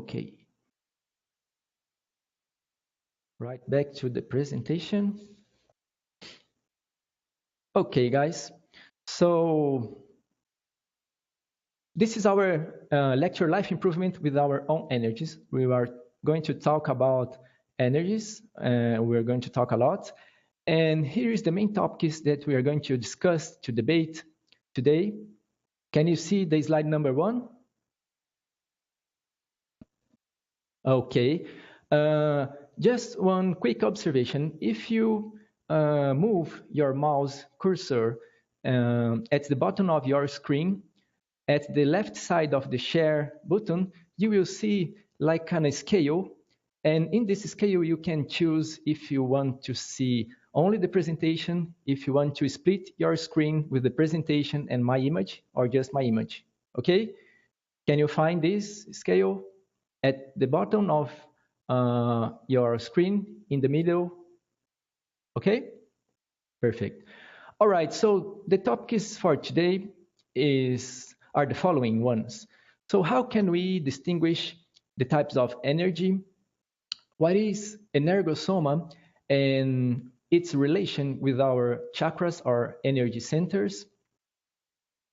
Okay. Right back to the presentation. Okay, guys. So this is our lecture, Life Improvement with Our Own Energies. We are going to talk about energies. We're going to talk a lot. And here is the main topics that we are going to discuss, to debate today. Can you see the slide number 1? Okay. Just one quick observation. If you move your mouse cursor at the bottom of your screen, at the left side of the share button, you will see like a scale. And in this scale, you can choose if you want to see only the presentation, if you want to split your screen with the presentation and my image, or just my image. Okay? Can you find this scale at the bottom of your screen in the middle? Okay? Perfect. All right, so the topics for today are the following ones. So how can we distinguish the types of energy? What is Energosoma and its relation with our chakras or energy centers?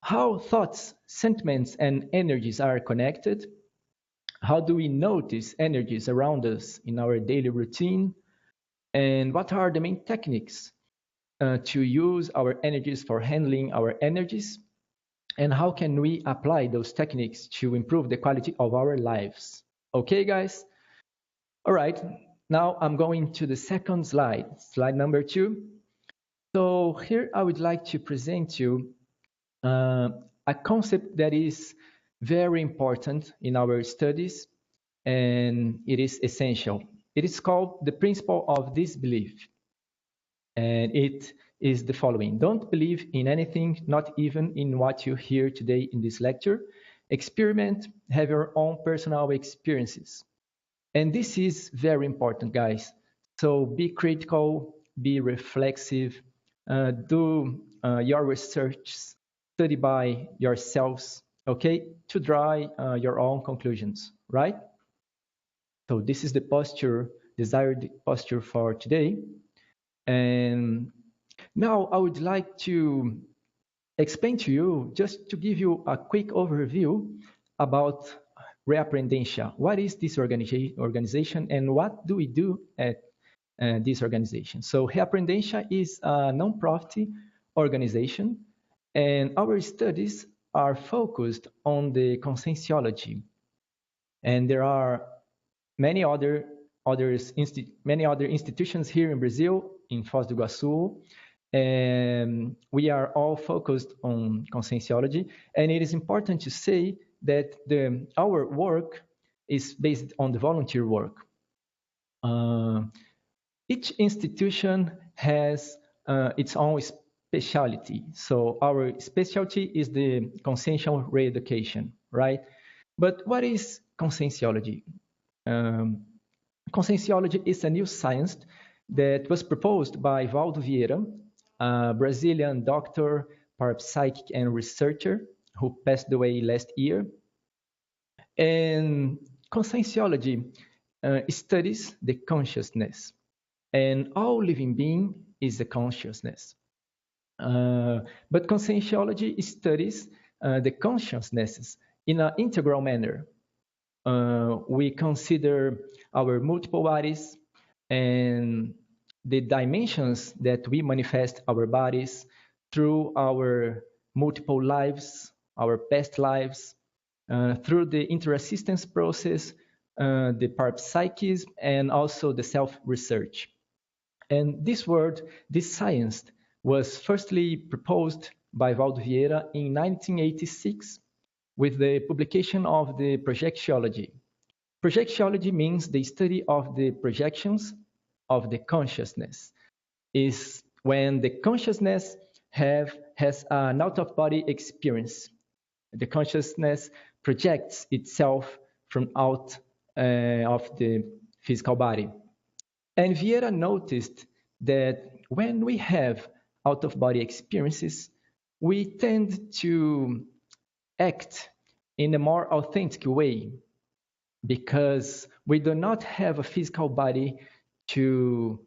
How thoughts, sentiments, and energies are connected? How do we notice energies around us in our daily routine? And what are the main techniques to use our energies for handling our energies? And how can we apply those techniques to improve the quality of our lives? Okay, guys? All right, now I'm going to the second slide, slide number 2. So here I would like to present you a concept that is very important in our studies, and it is essential. It is called the principle of disbelief. And it is the following: don't believe in anything, not even in what you hear today in this lecture. Experiment, have your own personal experiences. And this is very important, guys. So be critical, be reflexive, do your research, study by yourselves, okay, to draw your own conclusions, right? So this is the posture, desired posture for today. And now I would like to explain to you, just to give you a quick overview about Reaprendentia. What is this organization and what do we do at this organization? So Reaprendentia is a non-profit organization, and our studies are focused on the conscienciology. And there are many other institutions here in Brazil, in Foz do Iguaçu, and we are all focused on conscienciology. And it is important to say that our work is based on the volunteer work. Each institution has its own specialty. So our specialty is the consciential re-education, right? But what is conscienciology? Conscienciology is a new science that was proposed by Valdo Vieira, a Brazilian doctor, parapsychic, and researcher who passed away last year. And conscienciology studies the consciousness, and all living being is a consciousness. But conscienciology studies the consciousnesses in an integral manner. We consider our multiple bodies and the dimensions that we manifest our bodies through our multiple lives, our past lives, through the interassistance process, the parapsychism, and also the self-research. And this word, this science, was firstly proposed by Valdo Vieira in 1986 with the publication of the projectiology. Projectiology means the study of the projections of the consciousness. Is when the consciousness has an out-of-body experience. The consciousness projects itself from out of the physical body. And Vieira noticed that when we have out-of-body experiences, we tend to act in a more authentic way. because we do not have a physical body to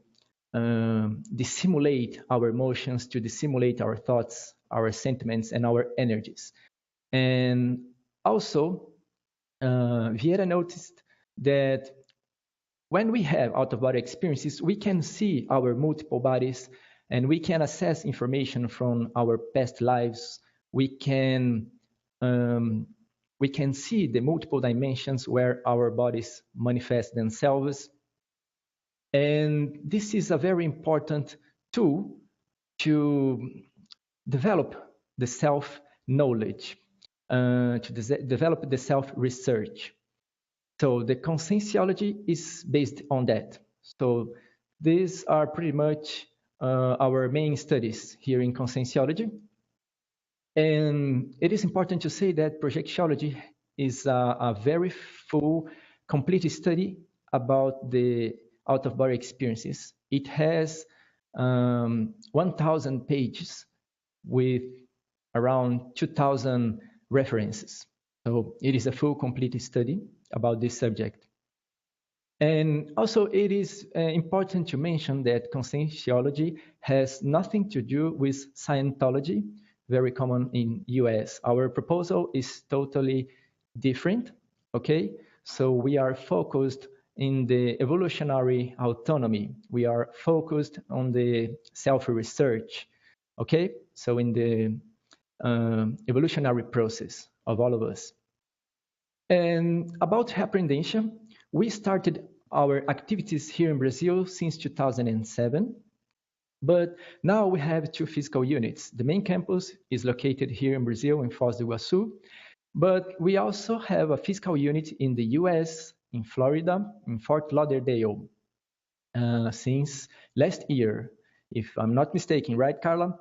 dissimulate our emotions, to dissimulate our thoughts, our sentiments, and our energies. And also, Vieira noticed that when we have out-of-body experiences, we can see our multiple bodies and we can access information from our past lives. We can see the multiple dimensions where our bodies manifest themselves. And this is a very important tool to develop the self-knowledge, to develop the self-research. So the conscientiology is based on that. So these are pretty much our main studies here in conscientiology. And it is important to say that projectiology is a very full, complete study about the out-of-body experiences. It has 1,000 pages with around 2,000 references. So it is a full, complete study about this subject. And also it is important to mention that conscientiology has nothing to do with Scientology, very common in US. Our proposal is totally different, okay? So we are focused in the evolutionary autonomy. We are focused on the self-research, okay? So in the evolutionary process of all of us. And about Reaprendentia, we started our activities here in Brazil since 2007, but now we have two physical units. The main campus is located here in Brazil in Foz do Iguaçu, but we also have a physical unit in the US, in Florida, in Fort Lauderdale, since last year, if I'm not mistaken, right, Carla?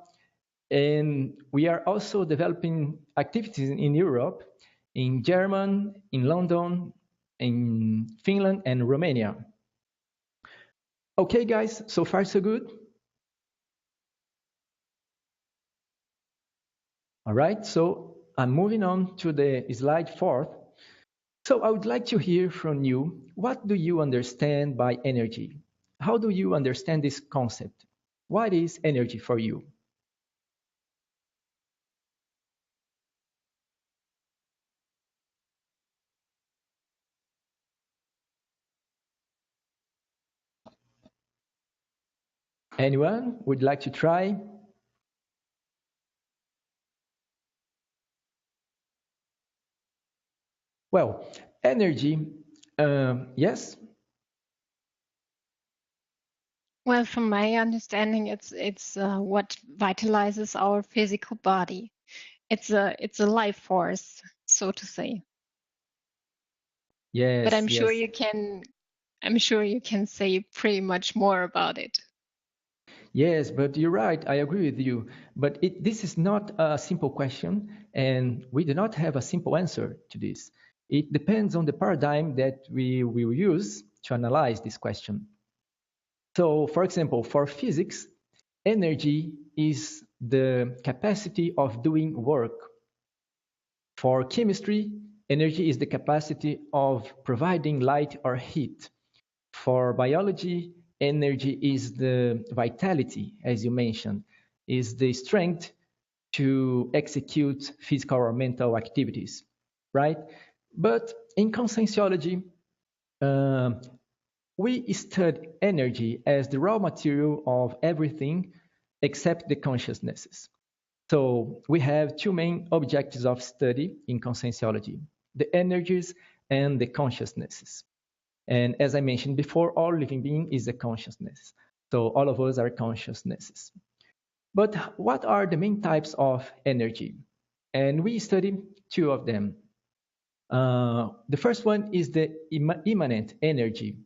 And we are also developing activities in Europe, in Germany, in London, in Finland, and Romania. Okay, guys, so far so good? All right, so I'm moving on to the slide 4. So I would like to hear from you, what do you understand by energy? How do you understand this concept? What is energy for you? Anyone would like to try? Well, energy, yes? Well, from my understanding, it's what vitalizes our physical body. It's a life force, so to say. But Yes, yes. I'm sure you can say pretty much more about it. Yes, but you're right. I agree with you. But this is not a simple question, and we do not have a simple answer to this. It depends on the paradigm that we will use to analyze this question. So, for example, for physics, energy is the capacity of doing work. For chemistry, energy is the capacity of providing light or heat. For biology, energy is the vitality, as you mentioned, is the strength to execute physical or mental activities, right? But in conscientiology, uh, we study energy as the raw material of everything except the consciousnesses. So we have two main objectives of study in conscientiology, the energies and the consciousnesses. And as I mentioned before, all living being is a consciousness. So all of us are consciousnesses. But what are the main types of energy? And we study two of them. The first one is the immanent energy.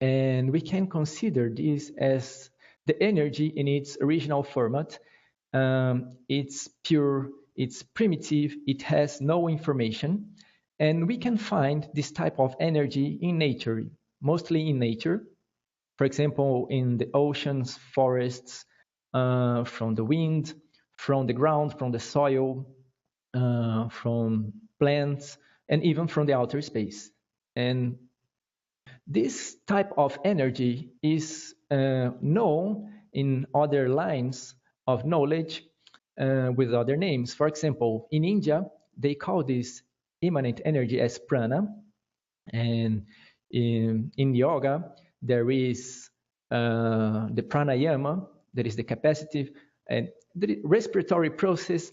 And we can consider this as the energy in its original format. It's pure, it's primitive, it has no information. And we can find this type of energy in nature, mostly in nature. For example, in the oceans, forests, from the wind, from the ground, from the soil, from plants, and even from the outer space. And this type of energy is known in other lines of knowledge with other names. For example, in India, they call this immanent energy as prana. And in yoga, there is the pranayama, that is the capacity and the respiratory process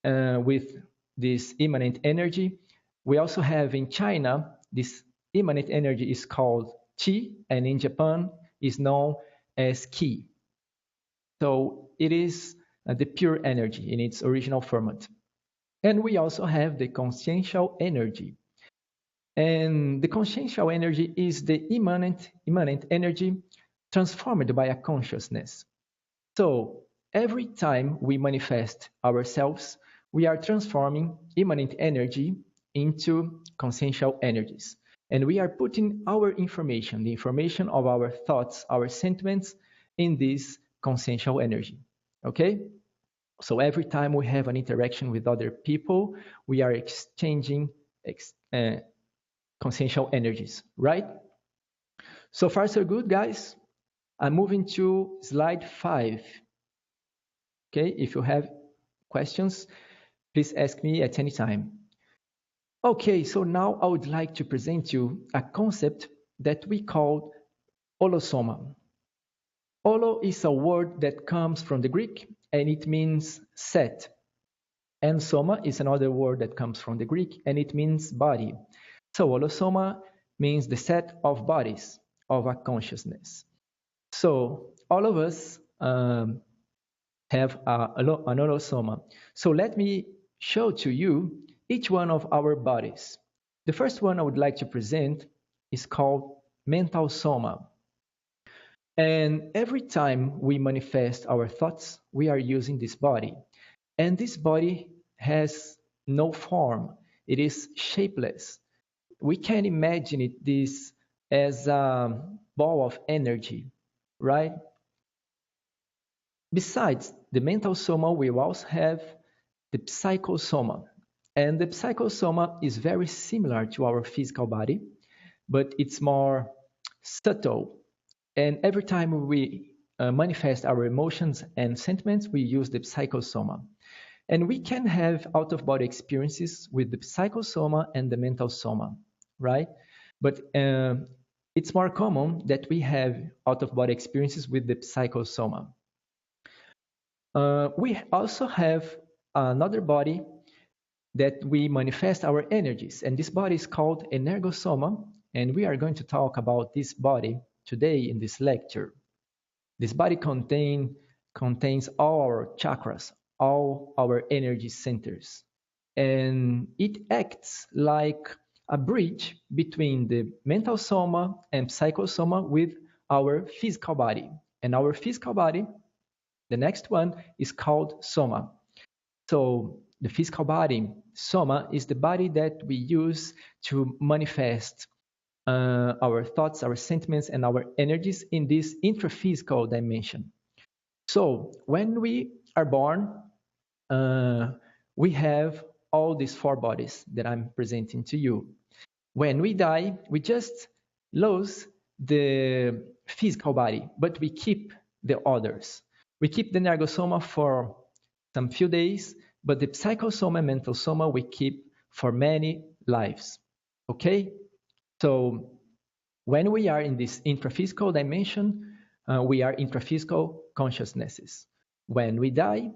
with this immanent energy. We also have in China, this immanent energy is called qi, and in Japan is known as ki. So it is the pure energy in its original format. And we also have the consciential energy. And the consciential energy is the immanent energy transformed by a consciousness. So every time we manifest ourselves, we are transforming immanent energy into consciential energies. And we are putting our information, the information of our thoughts, our sentiments, in this consciential energy. Okay? So every time we have an interaction with other people, we are exchanging consciential energies, right? So far, so good, guys. I'm moving to slide 5. Okay, if you have questions, please ask me at any time. Okay, so now I would like to present you a concept that we call Allosama. Allo is a word that comes from the Greek and it means set. And soma is another word that comes from the Greek and it means body. So Allosama means the set of bodies of a consciousness. So all of us have an Allosama. So let me show to you each one of our bodies. The first one I would like to present is called mental soma. And every time we manifest our thoughts, we are using this body. And this body has no form. It is shapeless. We can imagine it this as a ball of energy, right? Besides the mental soma, we also have the psychosoma. And the psychosoma is very similar to our physical body, but it's more subtle. And every time we manifest our emotions and sentiments, we use the psychosoma. And we can have out-of-body experiences with the psychosoma and the mental soma, right? But it's more common that we have out-of-body experiences with the psychosoma. We also have another body that we manifest our energies, and this body is called energosoma, and we are going to talk about this body today in this lecture. This body contains all our chakras, all our energy centers, and it acts like a bridge between the mental soma and psychosoma with our physical body. And our physical body, the next one, is called soma. So the physical body, soma, is the body that we use to manifest our thoughts, our sentiments, and our energies in this intraphysical dimension. So when we are born, we have all these 4 bodies that I'm presenting to you. When we die, we just lose the physical body, but we keep the others. We keep the energosoma for some few days, but the psychosoma and mental soma we keep for many lives. Okay? So when we are in this intraphysical dimension, we are intraphysical consciousnesses. When we die,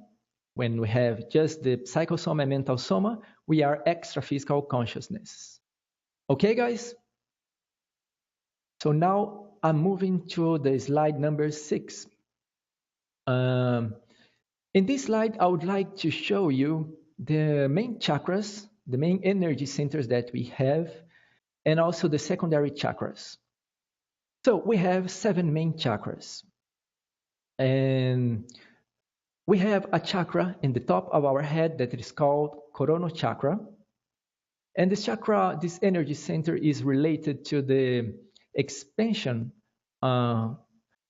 when we have just the psychosoma and mental soma, we are extraphysical consciousness. Okay, guys? So now I'm moving to the slide number 6. In this slide, I would like to show you the main chakras, the main energy centers that we have, and also the secondary chakras. So we have 7 main chakras. And we have a chakra in the top of our head that is called coronal chakra. And this chakra, this energy center, is related to the expansion of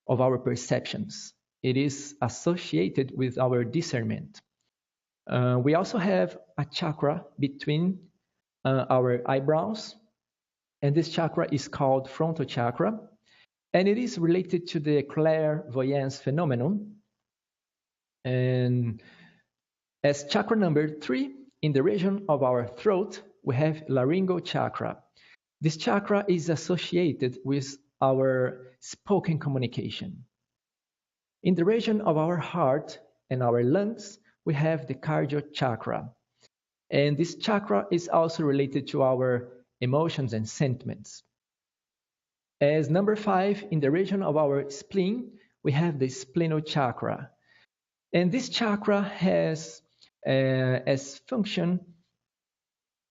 our perceptions. It is associated with our discernment. We also have a chakra between our eyebrows, and this chakra is called frontal chakra, and it is related to the clairvoyance phenomenon. And as chakra number 3, in the region of our throat, we have laryngeal chakra. This chakra is associated with our spoken communication. In the region of our heart and our lungs, we have the cardio chakra. And this chakra is also related to our emotions and sentiments. As number 5, in the region of our spleen, we have the splenic chakra. And this chakra has as function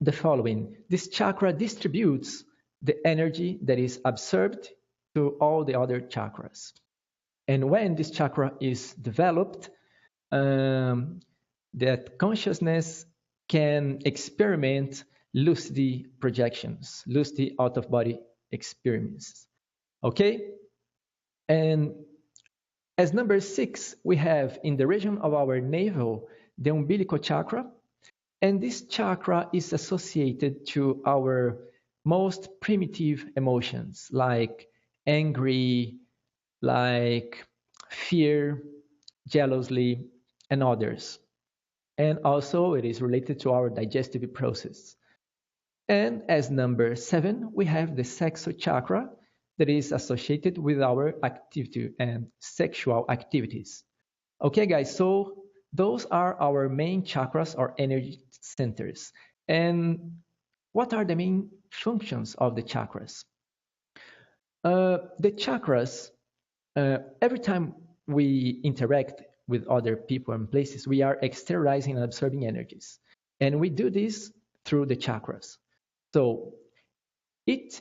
the following. This chakra distributes the energy that is absorbed to all the other chakras. And when this chakra is developed, that consciousness can experiment lucid projections, lucid out-of-body experiences. Okay? And as number 6, we have in the region of our navel, the umbilical chakra. And this chakra is associated to our most primitive emotions, like angry, like fear, jealousy, and others. And also it is related to our digestive process. And as number 7, we have the sexual chakra that is associated with our activity and sexual activities. Okay, guys, so those are our main chakras or energy centers. And what are the main functions of the chakras? The chakras, every time we interact with other people and places, we are exteriorizing and absorbing energies. And we do this through the chakras. So each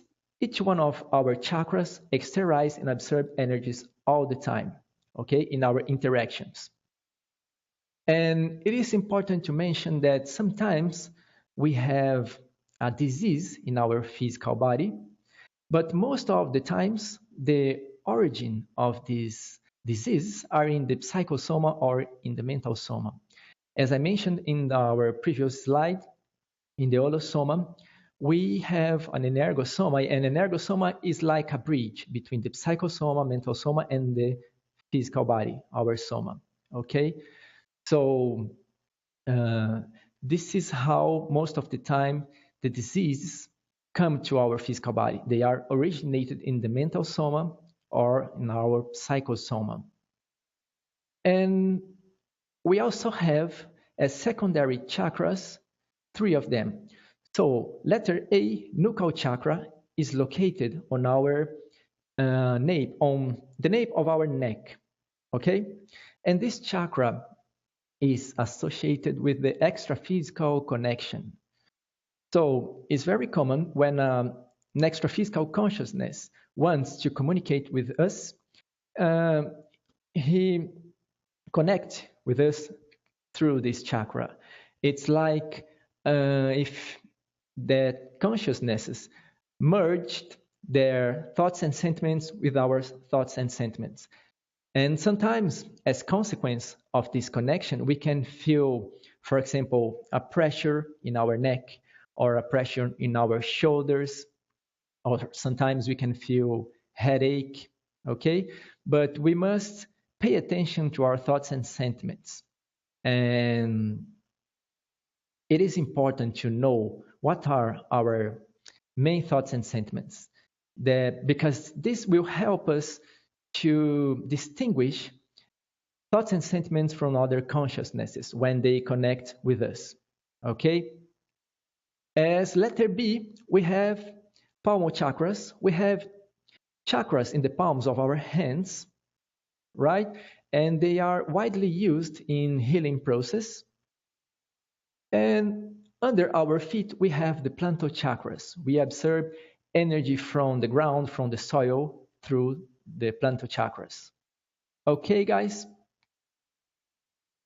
one of our chakras exteriorize and absorb energies all the time, okay, in our interactions. And it is important to mention that sometimes we have a disease in our physical body, but most of the times the origin of this disease are in the psychosoma or in the mental soma. As I mentioned in our previous slide, in the Allosama, we have an energosoma, and energosoma is like a bridge between the psychosoma, mental soma, and the physical body, our soma. Okay, so this is how most of the time the diseases come to our physical body. They are originated in the mental soma or in our psychosoma. And we also have as secondary chakras 3 of them. So letter A, nuchal chakra, is located on our nape, on the nape of our neck. Okay, and this chakra is associated with the extra-physical connection. So it's very common when an extra-physical consciousness wants to communicate with us, he connects with us through this chakra. It's like if that consciousnesses merged their thoughts and sentiments with our thoughts and sentiments. And sometimes, as consequence of this connection, we can feel, for example, a pressure in our neck or a pressure in our shoulders, or sometimes we can feel headache, okay? But we must pay attention to our thoughts and sentiments. And it is important to know what are our main thoughts and sentiments, because this will help us to distinguish thoughts and sentiments from other consciousnesses when they connect with us. Okay? As letter B, we have palmar chakras. We have chakras in the palms of our hands, right? And they are widely used in healing process. And under our feet, we have the plantar chakras. We absorb energy from the ground, from the soil, through the plantar chakras. Okay, guys?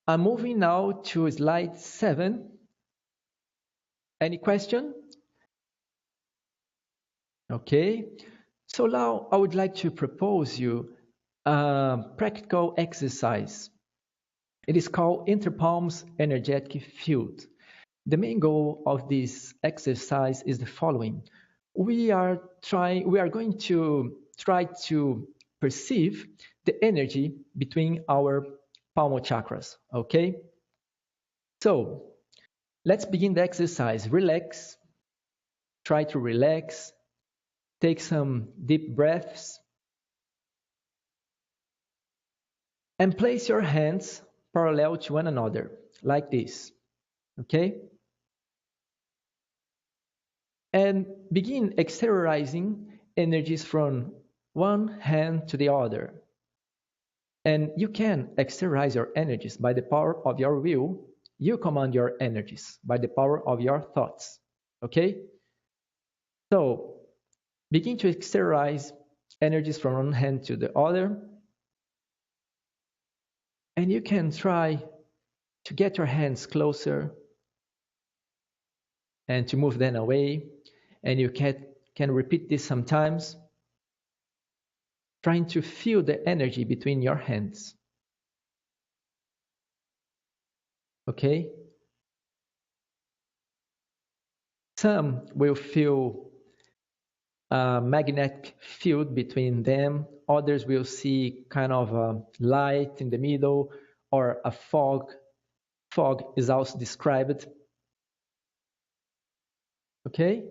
I'm moving now to slide 7. Any question? Okay. So now I would like to propose you a practical exercise. It is called Interpalms Energetic Field. The main goal of this exercise is the following. we are going to try to perceive the energy between our palmar chakras, okay? So let's begin the exercise. Relax, try to relax, take some deep breaths, and place your hands parallel to one another, like this, okay? And begin exteriorizing energies from one hand to the other. And you can exteriorize your energies by the power of your will. You command your energies by the power of your thoughts, okay? So begin to exteriorize energies from one hand to the other. And you can try to get your hands closer and to move them away. And you can repeat this sometimes, trying to feel the energy between your hands. Okay? Some will feel a magnetic field between them. Others will see kind of a light in the middle or a fog. Fog is also described. Okay?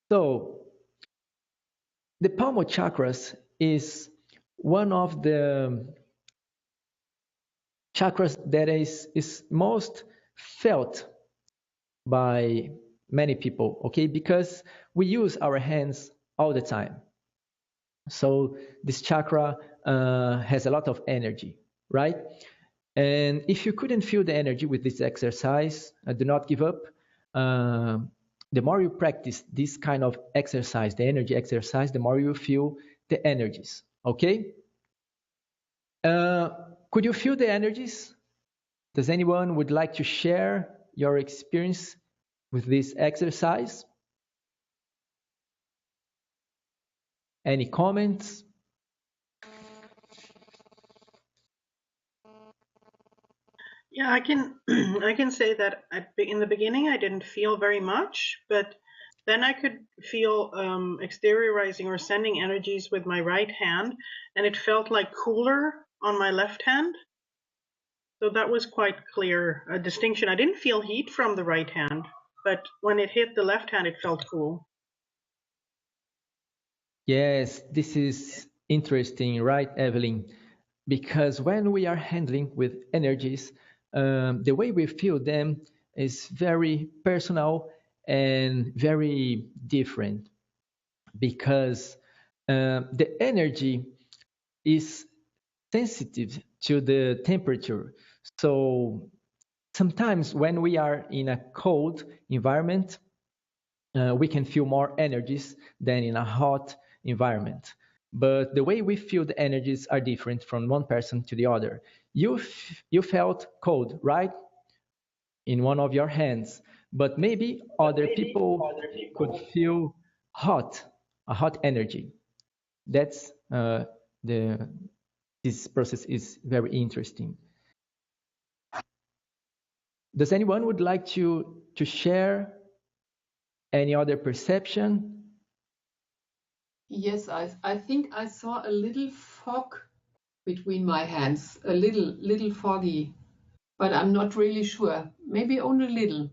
So, the palmar chakras is one of the chakras that is most felt by many people, okay? Because we use our hands all the time. So this chakra has a lot of energy, right? And if you couldn't feel the energy with this exercise, do not give up. The more you practice this kind of exercise, the energy exercise, the more you feel the energies, okay? Could you feel the energies? Does anyone would like to share your experience with this exercise? Any comments? Yeah, I can I can say that in the beginning I didn't feel very much, but then I could feel exteriorizing or sending energies with my right hand, and it felt like cooler on my left hand. So that was quite clear, a distinction. I didn't feel heat from the right hand, but when it hit the left hand, it felt cool. Yes, this is interesting, right, Evelyn? Because when we are handling with energies, the way we feel them is very personal and very different because the energy is sensitive to the temperature. So sometimes when we are in a cold environment, we can feel more energies than in a hot environment. But the way we feel the energies are different from one person to the other. You felt cold, right? In one of your hands, but maybe other people could feel hot, a hot energy. That's the this process is very interesting. Does anyone would like to share any other perception? Yes, I think I saw a little fog between my hands, a little foggy, but I'm not really sure. Maybe only a little.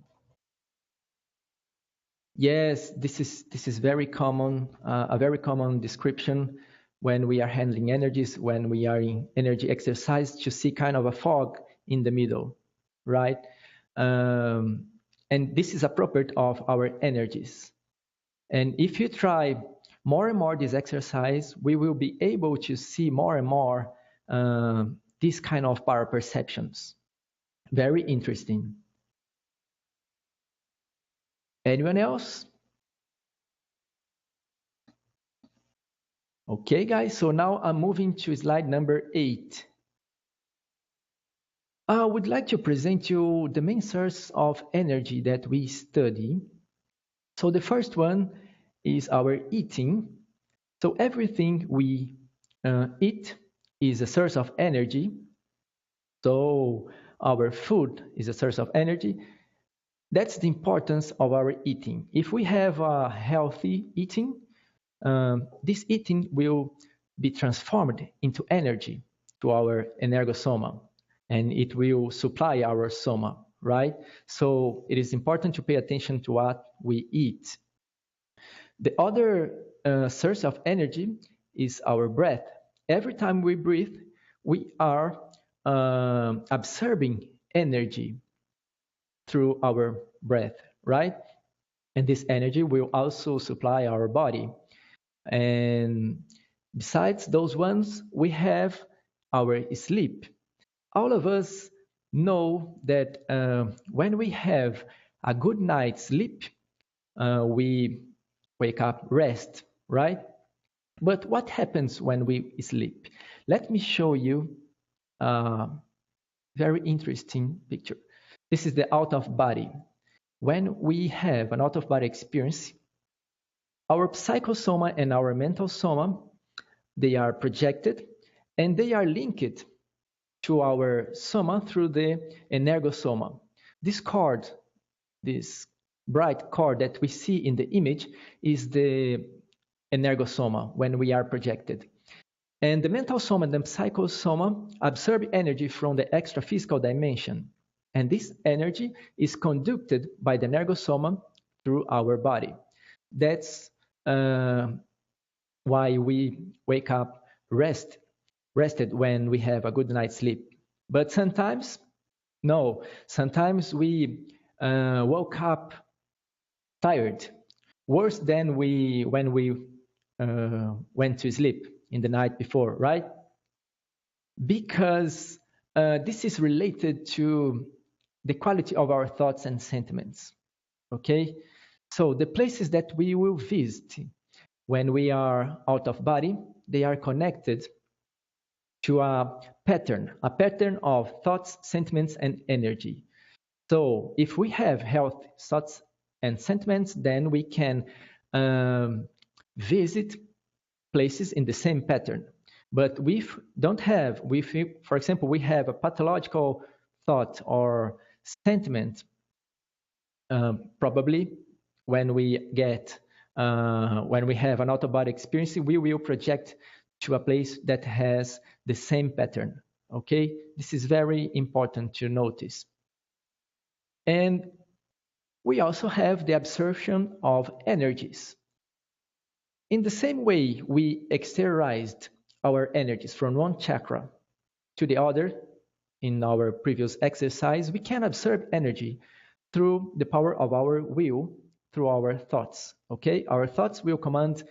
Yes, this is very common, a very common description when we are handling energies, when we are in energy exercise, to see kind of a fog in the middle, right? And this is a property of our energies. And if you try more and more this exercise, we will be able to see more and more these kind of power perceptions. Very interesting. Anyone else? Okay, guys, so now I'm moving to slide number 8. I would like to present you the main source of energy that we study. So the first one is our eating. So everything we eat is a source of energy. So our food is a source of energy. That's the importance of our eating. If we have a healthy eating, this eating will be transformed into energy to our energosoma, and it will supply our soma, right? So it is important to pay attention to what we eat. The other source of energy is our breath. Every time we breathe, we are absorbing energy through our breath, right? And this energy will also supply our body. And besides those ones, we have our sleep. All of us know that when we have a good night's sleep, we wake up rest, right? But what happens when we sleep? Let me show you a very interesting picture. This is the out of body. When we have an out of body experience, our psychosoma and our mental soma, they are projected and they are linked to our soma through the energosoma. This cord, this bright cord that we see in the image is the energosoma when we are projected. And the mental soma and the psychosoma absorb energy from the extra-physical dimension. And this energy is conducted by the energosoma through our body. That's why we wake up rested when we have a good night's sleep. But sometimes, no, sometimes we woke up tired, worse than when we went to sleep in the night before, right? Because this is related to the quality of our thoughts and sentiments, okay? So the places that we will visit when we are out of body, they are connected to a pattern of thoughts, sentiments, and energy. So if we have healthy thoughts and sentiments, then we can visit places in the same pattern. But we don't have, for example, we have a pathological thought or sentiment, probably when we have an out-of-body experience, we will project to a place that has the same pattern. Okay, this is very important to notice. And we also have the absorption of energies. In the same way we exteriorized our energies from one chakra to the other in our previous exercise, we can absorb energy through the power of our will, through our thoughts. Okay, our thoughts will command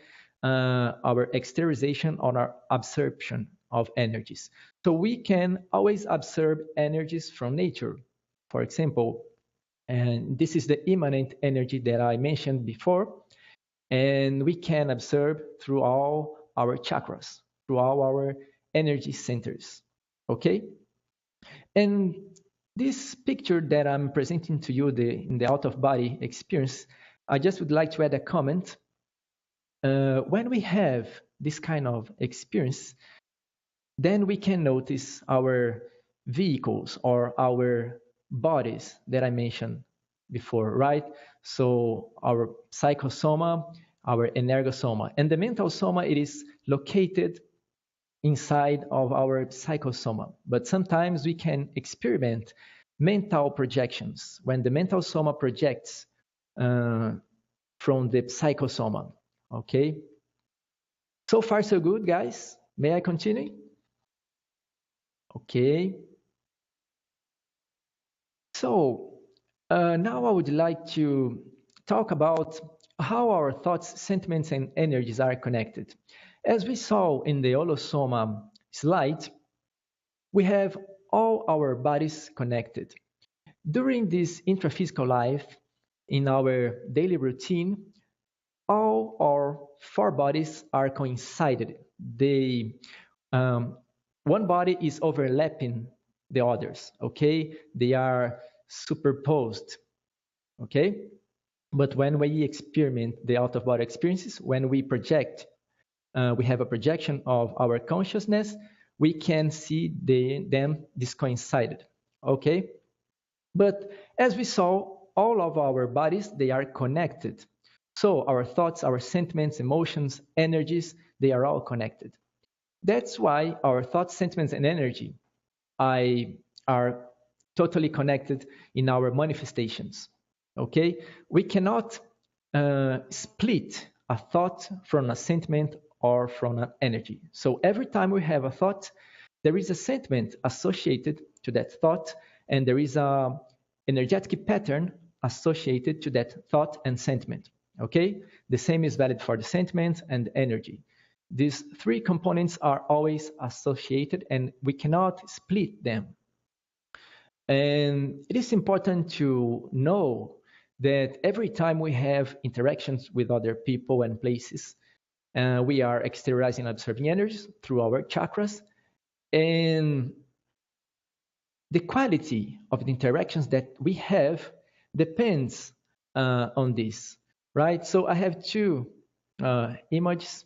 our exteriorization on our absorption of energies. So we can always absorb energies from nature. For example, and this is the immanent energy that I mentioned before, and we can absorb through all our chakras, through all our energy centers. Okay, and this picture that I'm presenting to you in the out-of-body experience, I just would like to add a comment. When we have this kind of experience, then we can notice our vehicles or our bodies that I mentioned before, right? So our psychosoma, our energosoma, and the mental soma, it is located inside of our psychosoma. But sometimes we can experiment mental projections when the mental soma projects from the psychosoma. Okay. So far, so good, guys. May I continue? Okay. So now I would like to talk about how our thoughts, sentiments, and energies are connected. As we saw in the Allosama slide, we have all our bodies connected. During this intraphysical life, in our daily routine, all our four bodies are coincided. One body is overlapping the others, okay? They are superposed, okay? But when we experiment the out-of-body experiences, when we project, we have a projection of our consciousness, we can see them discoincided, okay? But as we saw, all of our bodies, they are connected. So our thoughts, our sentiments, emotions, energies, they are all connected. That's why our thoughts, sentiments, and energy are totally connected in our manifestations. Okay? We cannot split a thought from a sentiment or from an energy. So every time we have a thought, there is a sentiment associated to that thought, and there is a energetic pattern associated to that thought and sentiment. Okay? The same is valid for the sentiment and energy. These three components are always associated, and we cannot split them. And it is important to know that every time we have interactions with other people and places, we are exteriorizing and absorbing energies through our chakras. And the quality of the interactions that we have depends on this, right? So I have two images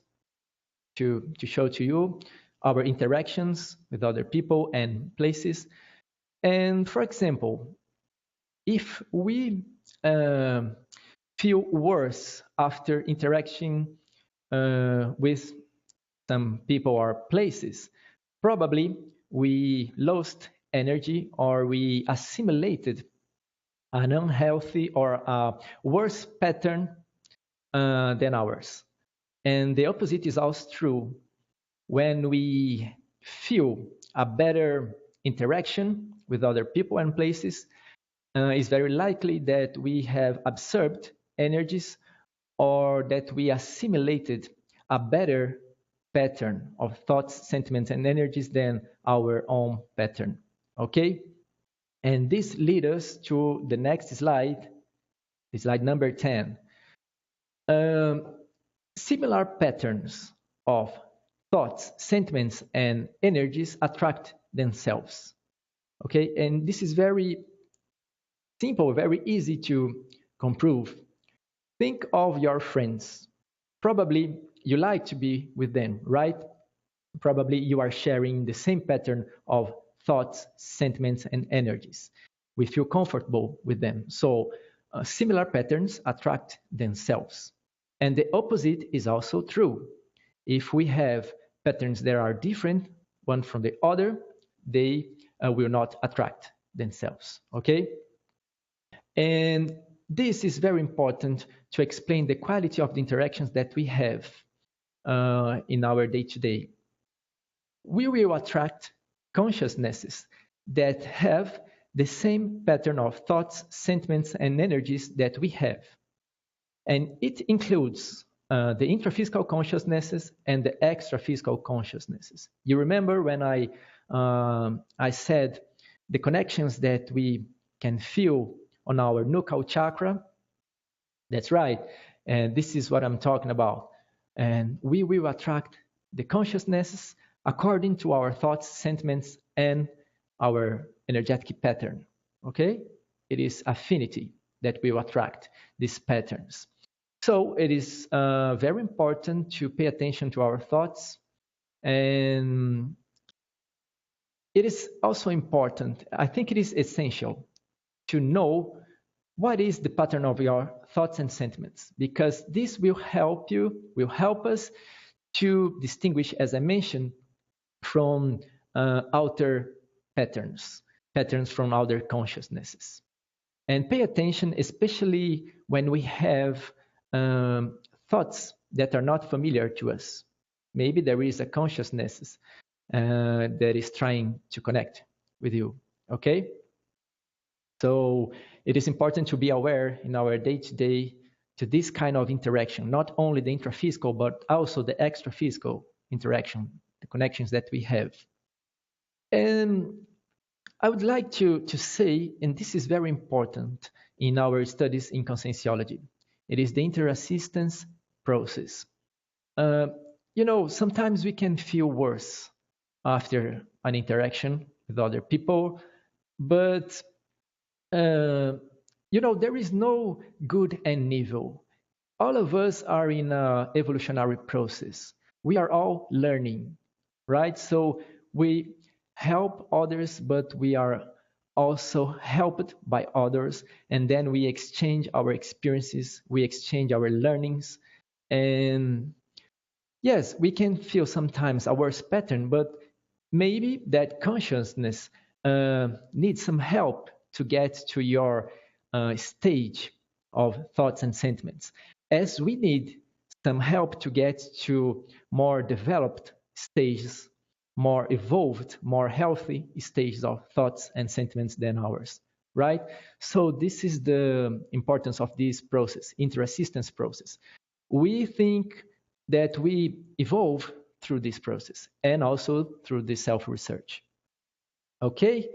to show to you our interactions with other people and places. And for example, if we feel worse after interacting with some people or places, probably we lost energy or we assimilated an unhealthy or a worse pattern than ours. And the opposite is also true. When we feel a better interaction with other people and places, it's very likely that we have absorbed energies or that we assimilated a better pattern of thoughts, sentiments, and energies than our own pattern. Okay? And this leads us to the next slide, slide number 10. Similar patterns of thoughts, sentiments, and energies attract themselves. Okay? And this is very simple, very easy to comprove. Think of your friends. Probably you like to be with them, right? Probably you are sharing the same pattern of thoughts, sentiments, and energies. We feel comfortable with them. So similar patterns attract themselves. And the opposite is also true. If we have patterns that are different one from the other, they will not attract themselves. Okay? And this is very important to explain the quality of the interactions that we have in our day-to-day. We will attract consciousnesses that have the same pattern of thoughts, sentiments, and energies that we have. And it includes the intraphysical consciousnesses and the extraphysical consciousnesses. You remember when I said the connections that we can feel on our nuchal chakra? That's right. And this is what I'm talking about. And we will attract the consciousnesses according to our thoughts, sentiments, and our energetic pattern. Okay? It is affinity that will attract these patterns. So it is very important to pay attention to our thoughts. And it is also important, I think it is essential to know what is the pattern of your thoughts and sentiments, because this will help us to distinguish, as I mentioned, from outer patterns from outer consciousnesses. And pay attention, especially when we have thoughts that are not familiar to us. Maybe there is a consciousness that is trying to connect with you, okay? So it is important to be aware in our day-to-day to this kind of interaction, not only the intraphysical, but also the extraphysical interaction, the connections that we have. And I would like to say, and this is very important in our studies in conscienciology, it is the interassistance process. Sometimes we can feel worse after an interaction with other people, but there is no good and evil. All of us are in an evolutionary process. We are all learning, right? So we help others, but we are also helped by others, and then we exchange our experiences, we exchange our learnings. And yes, we can feel sometimes a worse pattern, but maybe that consciousness needs some help to get to your stage of thoughts and sentiments, as we need some help to get to more developed stages, more evolved, more healthy stages of thoughts and sentiments than ours, right? So this is the importance of this process, interassistance process. We think that we evolve through this process and also through the self-research. Okay,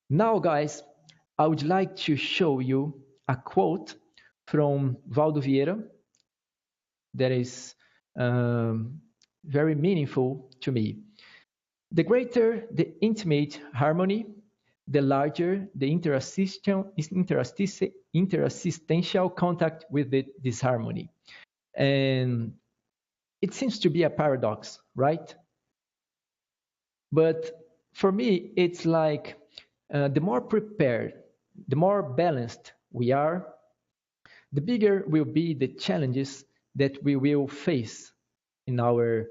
now guys, I would like to show you a quote from Valdo Vieira that is very meaningful to me. The greater the intimate harmony, the larger the interassistential contact with the disharmony. And it seems to be a paradox, right? But for me, it's like the more prepared, the more balanced we are, the bigger will be the challenges that we will face in our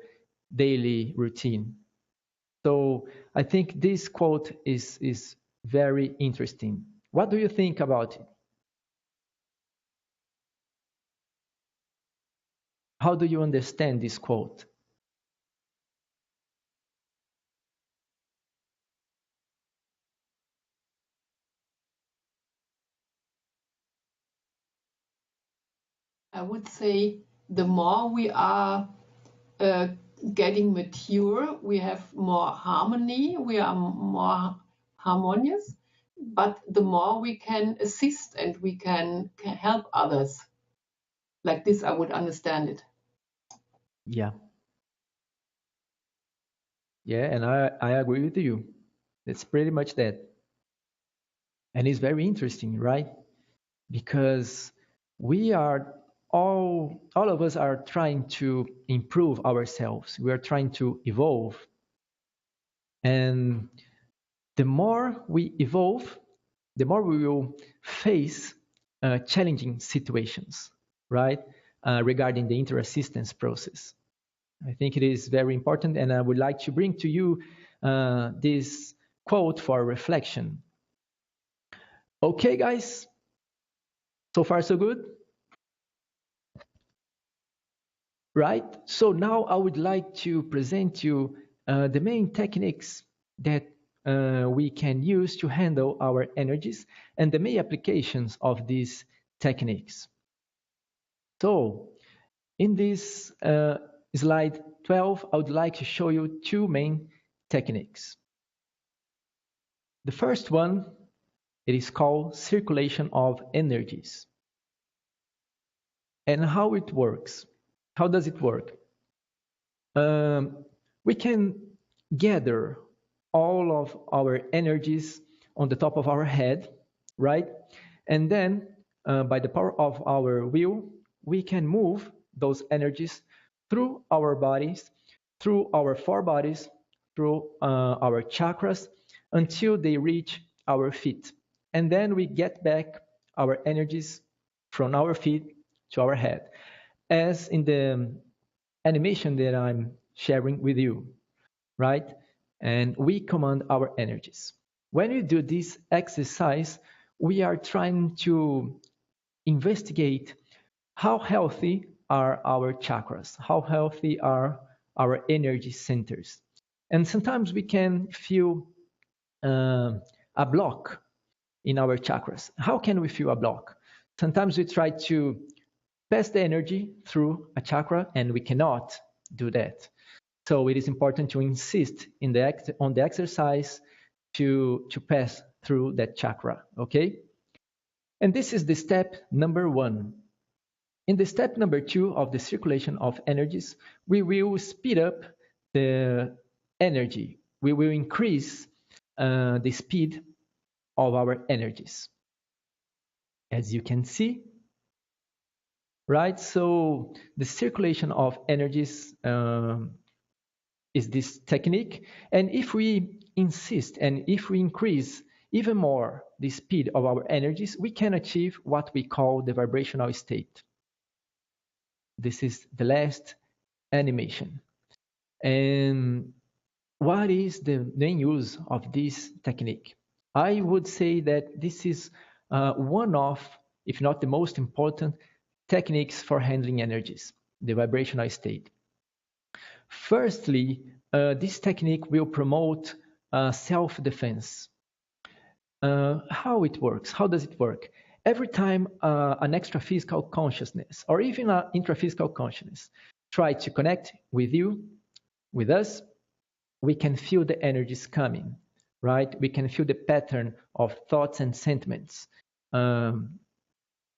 daily routine. So I think this quote is very interesting. What do you think about it? How do you understand this quote? I would say the more we are getting mature, we have more harmony, we are more harmonious, but the more we can assist and we can help others. Like this, I would understand it. Yeah. Yeah, and I agree with you. It's pretty much that. And it's very interesting, right? Because we are all of us are trying to improve ourselves. We are trying to evolve. And the more we evolve, the more we will face challenging situations, right? Regarding the interassistance process. I think it is very important, and I would like to bring to you this quote for reflection. Okay, guys, so far so good? Right? So now I would like to present you the main techniques that we can use to handle our energies and the main applications of these techniques. So in this slide 12, I would like to show you two main techniques. The first one, it is called circulation of energies. And how it works. How does it work? We can gather all of our energies on the top of our head, right? And then by the power of our will, we can move those energies through our bodies, through our four bodies, through our chakras, until they reach our feet. And then we get back our energies from our feet to our head, as in the animation that I'm sharing with you, right? And we command our energies. When we do this exercise, we are trying to investigate how healthy are our chakras, how healthy are our energy centers. And sometimes we can feel a block in our chakras. How can we feel a block? Sometimes we try to pass the energy through a chakra and we cannot do that. So it is important to insist on the exercise to pass through that chakra, okay? And this is the step number 1. In the step number 2 of the circulation of energies, we will speed up the energy. We will increase the speed of our energies. As you can see, right? So the circulation of energies is this technique. And if we insist and if we increase even more the speed of our energies, we can achieve what we call the vibrational state. This is the last animation. And what is the main use of this technique? I would say that this is one of, if not the most important, techniques for handling energies, the vibrational state. Firstly, this technique will promote self-defense. How it works? How does it work? Every time an extra-physical consciousness or even an intraphysical consciousness try to connect with you, with us, we can feel the energies coming, right? We can feel the pattern of thoughts and sentiments. And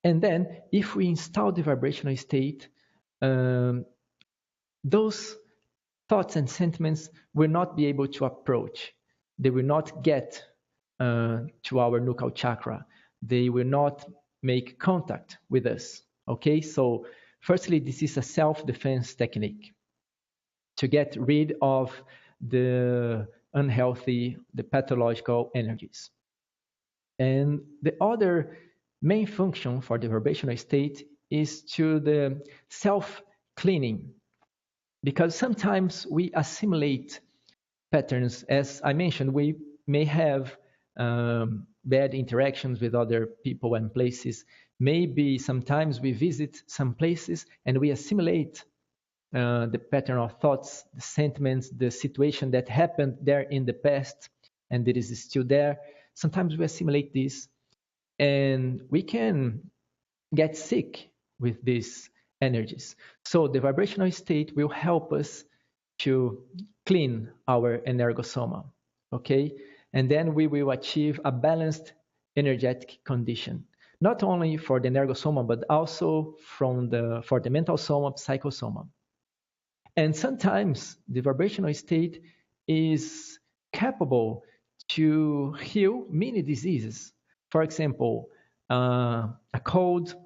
then if we install the vibrational state, those thoughts and sentiments will not be able to approach. They will not get to our nuchal chakra. They will not make contact with us. Okay, so firstly, this is a self-defense technique to get rid of the unhealthy, the pathological energies. And the other main function for the vibrational state is to the self-cleaning, because sometimes we assimilate patterns. As I mentioned, we may have bad interactions with other people and places. Maybe sometimes we visit some places and we assimilate the pattern of thoughts, the sentiments, the situation that happened there in the past and that is still there. Sometimes we assimilate this and we can get sick with these energies. So the vibrational state will help us to clean our energosoma, okay? And then we will achieve a balanced energetic condition, not only for the energosoma, but also for the mental soma, psychosoma. And sometimes the vibrational state is capable to heal many diseases. For example, a cold,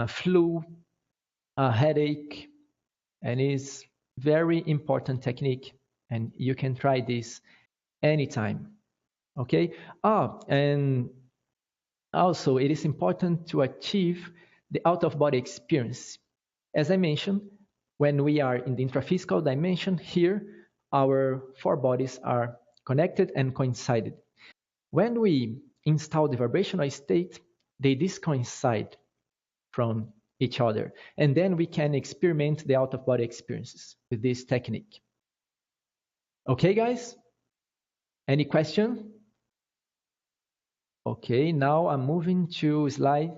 flu, a headache, and is very important technique. And you can try this anytime. Okay. And also it is important to achieve the out-of-body experience. As I mentioned, when we are in the intraphysical dimension, here our four bodies are connected and coincided. When we install the vibrational state, they discoincide from each other. And then we can experiment the out-of-body experiences with this technique. Okay, guys? Any question? Okay, now I'm moving to slide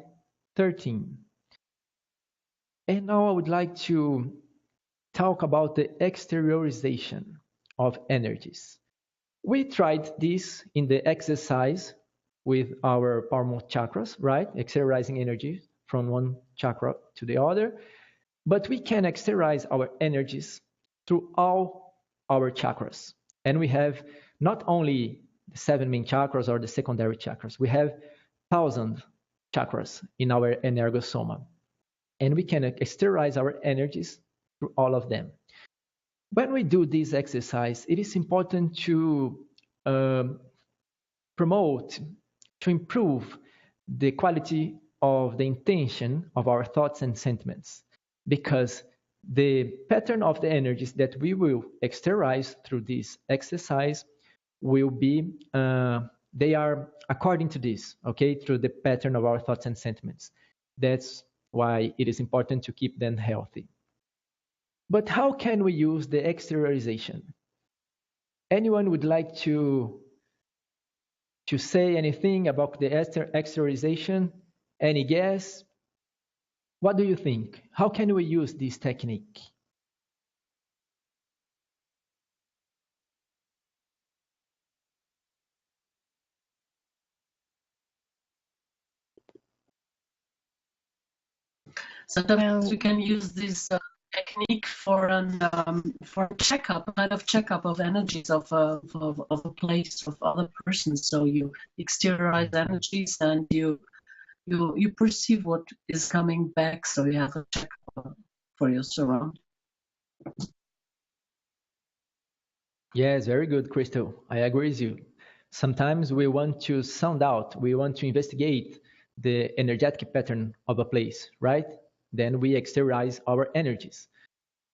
13. And now I would like to talk about the exteriorization of energies. We tried this in the exercise with our power chakras, right? Exteriorizing energy from one chakra to the other. But we can exteriorize our energies through all our chakras. And we have not only the 7 main chakras or the secondary chakras, we have 1,000 chakras in our energosoma. And we can exteriorize our energies through all of them. When we do this exercise, it is important to promote, to improve the quality of the intention of our thoughts and sentiments, because the pattern of the energies that we will exteriorize through this exercise will be, they are according to this, okay, through the pattern of our thoughts and sentiments. That's why it is important to keep them healthy. But how can we use the exteriorization? Anyone would like to say anything about the exteriorization? Any guess? What do you think? How can we use this technique? Sometimes we can use this technique for a checkup, a kind of checkup of energies of a place, of other persons. So you exteriorize energies and you perceive what is coming back. So you have a checkup for your surround. Yes, very good, Crystal. I agree with you. Sometimes we want to sound out, we want to investigate the energetic pattern of a place, right? Then we exteriorize our energies.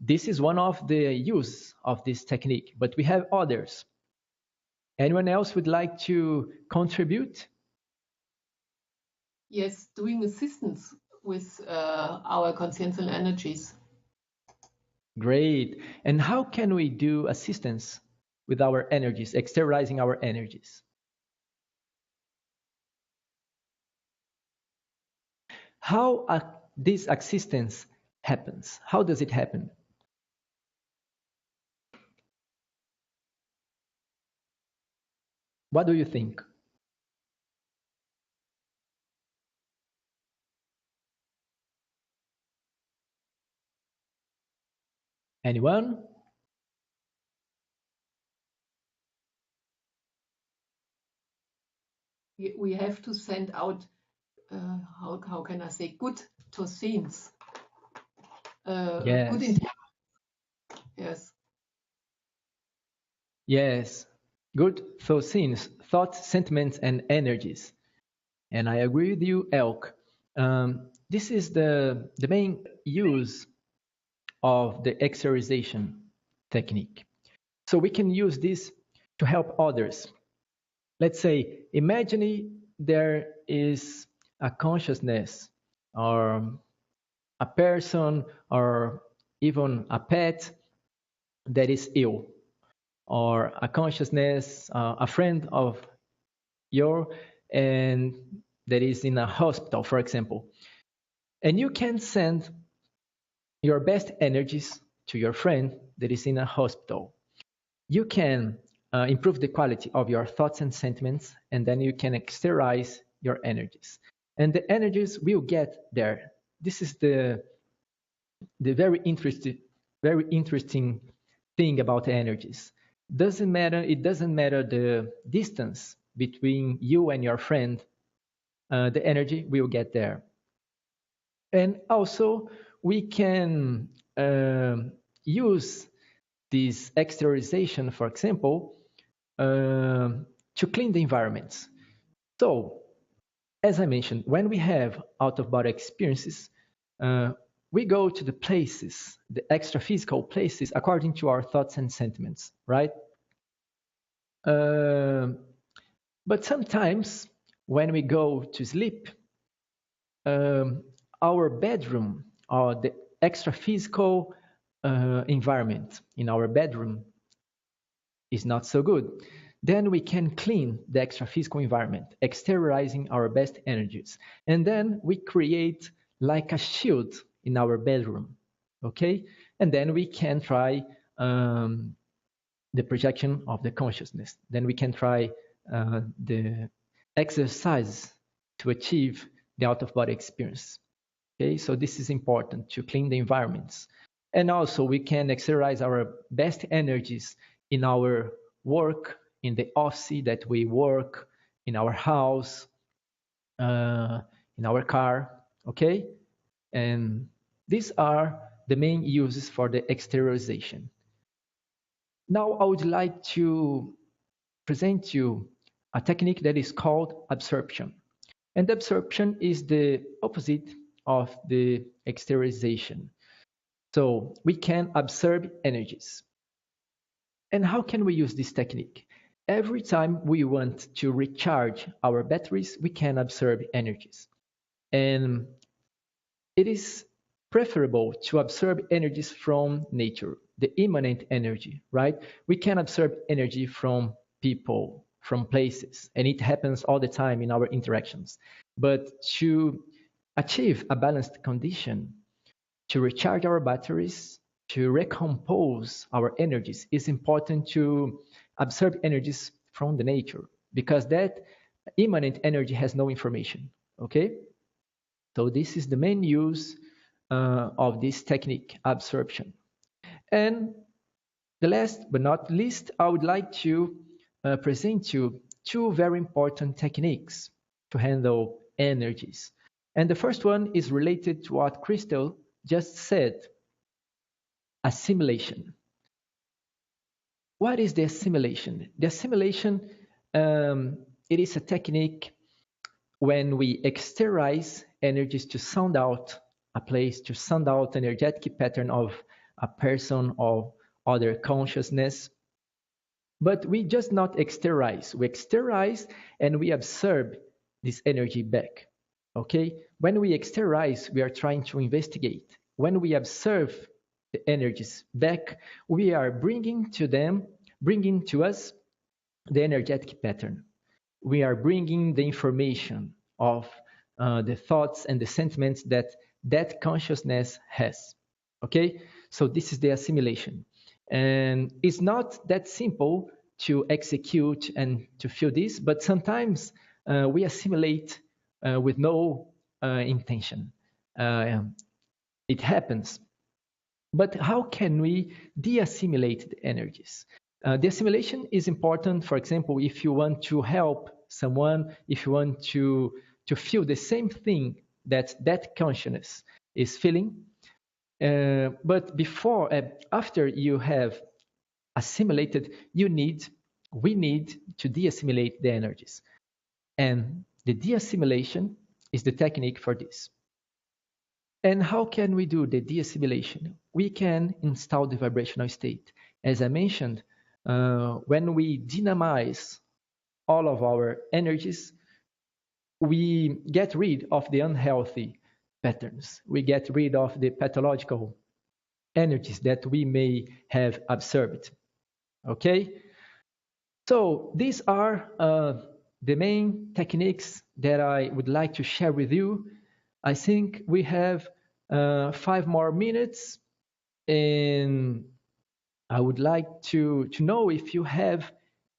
This is one of the use of this technique, but we have others. Anyone else would like to contribute? Yes, doing assistance with our consciential energies. Great. And how can we do assistance with our energies, exteriorizing our energies? How this assistance happens? How does it happen? What do you think? Anyone? We have to send out, how can I say, good toxins. Yes. Good intent. Yes. Yes. Good thoughts, thoughts, sentiments, and energies. And I agree with you, Elk. This is the main use of the exteriorization technique. So we can use this to help others. Let's say, imagine there is a consciousness or a person or even a pet that is ill, or a consciousness, a friend of yours, and that is in a hospital, for example. And you can send your best energies to your friend that is in a hospital. You can improve the quality of your thoughts and sentiments, and then you can exteriorize your energies. And the energies will get there. This is the very interesting thing about energies. It doesn't matter the distance between you and your friend, the energy will get there. And also we can use this exteriorization, for example, to clean the environments. So, as I mentioned, when we have out-of-body experiences, we go to the places, the extra physical places, according to our thoughts and sentiments, right? But sometimes when we go to sleep, our bedroom or the extra physical environment in our bedroom is not so good. Then we can clean the extra physical environment, exteriorizing our best energies. And then we create like a shield in our bedroom, okay? And then we can try the projection of the consciousness. Then we can try the exercise to achieve the out-of-body experience. Okay, so this is important to clean the environments. And also we can exercise our best energies in our work, in the office that we work, in our house, in our car, okay? And these are the main uses for the exteriorization. Now I would like to present you a technique that is called absorption. And absorption is the opposite of the exteriorization. So we can absorb energies. And how can we use this technique? Every time we want to recharge our batteries, we can absorb energies. And it is preferable to absorb energies from nature, the immanent energy, right? We can absorb energy from people, from places, and it happens all the time in our interactions. But to achieve a balanced condition, to recharge our batteries, to recompose our energies, it's important to absorb energies from the nature, because that immanent energy has no information, okay? So this is the main use of this technique, absorption. And the last but not least, I would like to present you two very important techniques to handle energies. And the first one is related to what Crystal just said, assimilation. What is the assimilation? The assimilation it is a technique when we exteriorize energies to sound out a place, to sound out energetic pattern of a person or other consciousness. But we just not exteriorize. We exteriorize and we absorb this energy back. Okay? When we exteriorize, we are trying to investigate. When we observe the energies back, we are bringing to us the energetic pattern. We are bringing the information of the thoughts and the sentiments that consciousness has. Okay? So this is the assimilation. And it's not that simple to execute and to feel this, but sometimes we assimilate with no intention. It happens. But how can we de-assimilate the energies? The assimilation is important, for example, if you want to help someone, if you want to feel the same thing that consciousness is feeling. But after you have assimilated, we need to de-assimilate the energies. And the de-assimilation is the technique for this. And how can we do the de-assimilation? We can install the vibrational state. As I mentioned, when we dynamize all of our energies, we get rid of the unhealthy patterns. We get rid of the pathological energies that we may have observed. Okay? So these are the main techniques that I would like to share with you. I think we have 5 more minutes, and I would like to know if you have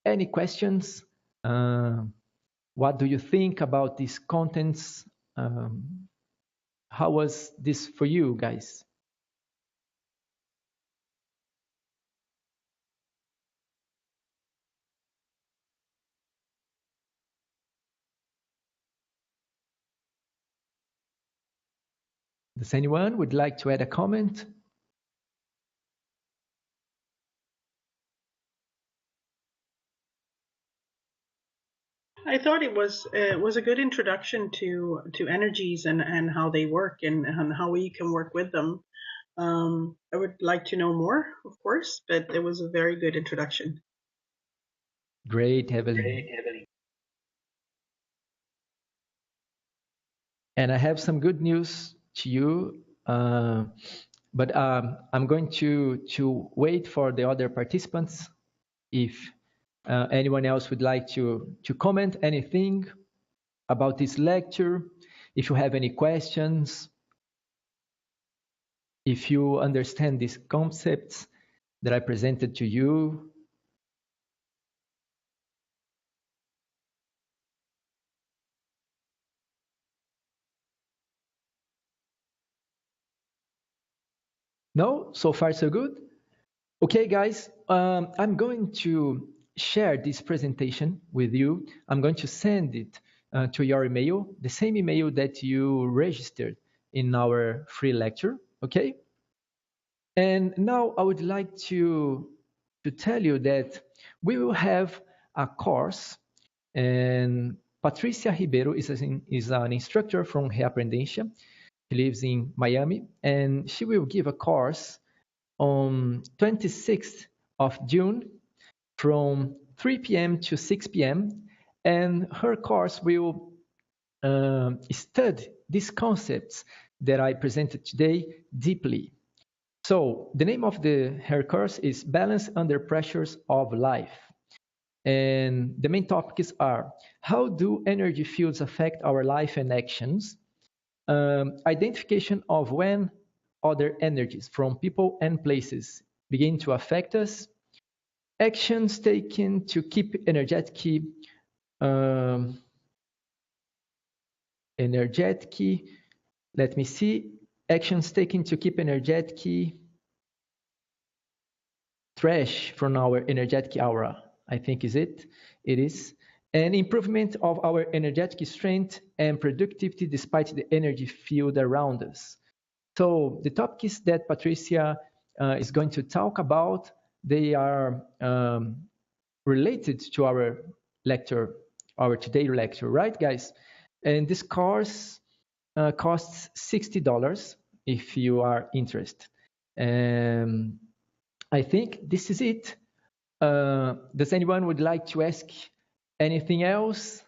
any questions. What do you think about these contents? How was this for you guys? Does anyone would like to add a comment? I thought it was a good introduction to energies and how they work and how we can work with them. I would like to know more, of course, but it was a very good introduction. Great, Evelyn. And I have some good news to you, but I'm going to wait for the other participants. If anyone else would like to comment anything about this lecture, if you have any questions, if you understand these concepts that I presented to you. No? So far so good? Okay, guys, I'm going to share this presentation with you. I'm going to send it to your email, the same email that you registered in our free lecture, okay? And now I would like to tell you that we will have a course, and Patricia Ribeiro is an instructor from Reaprendentia. She lives in Miami, and she will give a course on 26th of June from 3 p.m. to 6 p.m. And her course will study these concepts that I presented today deeply. So the name of her course is Balance Under Pressures of Life. And the main topics are: how do energy fields affect our life and actions? Identification of when other energies from people and places begin to affect us. Actions taken to keep let me see. Actions taken to keep energetic trash from our energetic aura, I think it is. And improvement of our energetic strength and productivity despite the energy field around us. So the topics that Patricia is going to talk about, they are related to our lecture, our today lecture, right, guys? And this course costs $60 if you are interested. I think this is it. Does anyone would like to ask anything else?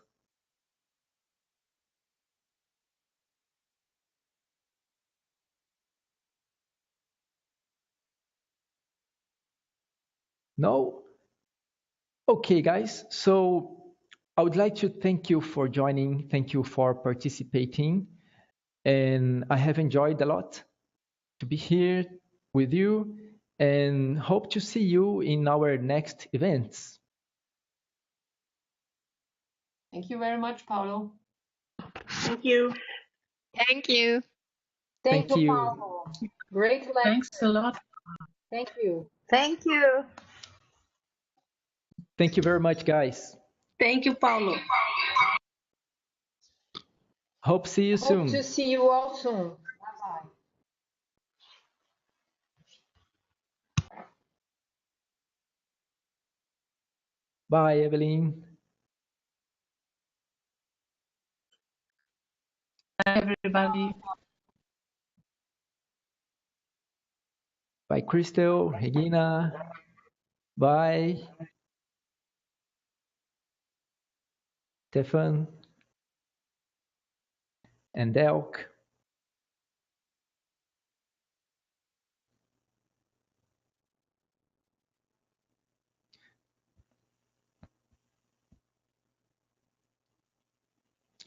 No? Okay, guys. So I would like to thank you for joining. Thank you for participating. And I have enjoyed a lot to be here with you and hope to see you in our next events. Thank you very much, Paulo. Thank you. Thank you. Thank you. Paulo. Great lecture. Thanks a lot. Thank you. Thank you. Thank you very much, guys. Thank you, Paulo. Hope see you soon. Hope to see you all soon. Bye, Evelyn. Bye, everybody. Bye, Crystal, Regina. Bye. Stefan. And Delk.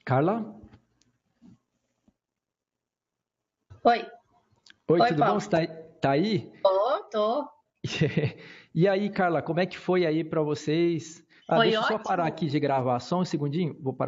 Carla? Oi. Oi, Oi, tudo Paulo. bom? Você tá aí? Tô. E aí, Carla, como é que foi aí para vocês? Foi deixa eu só ótimo. parar aqui de gravar, só um segundinho. Vou parar.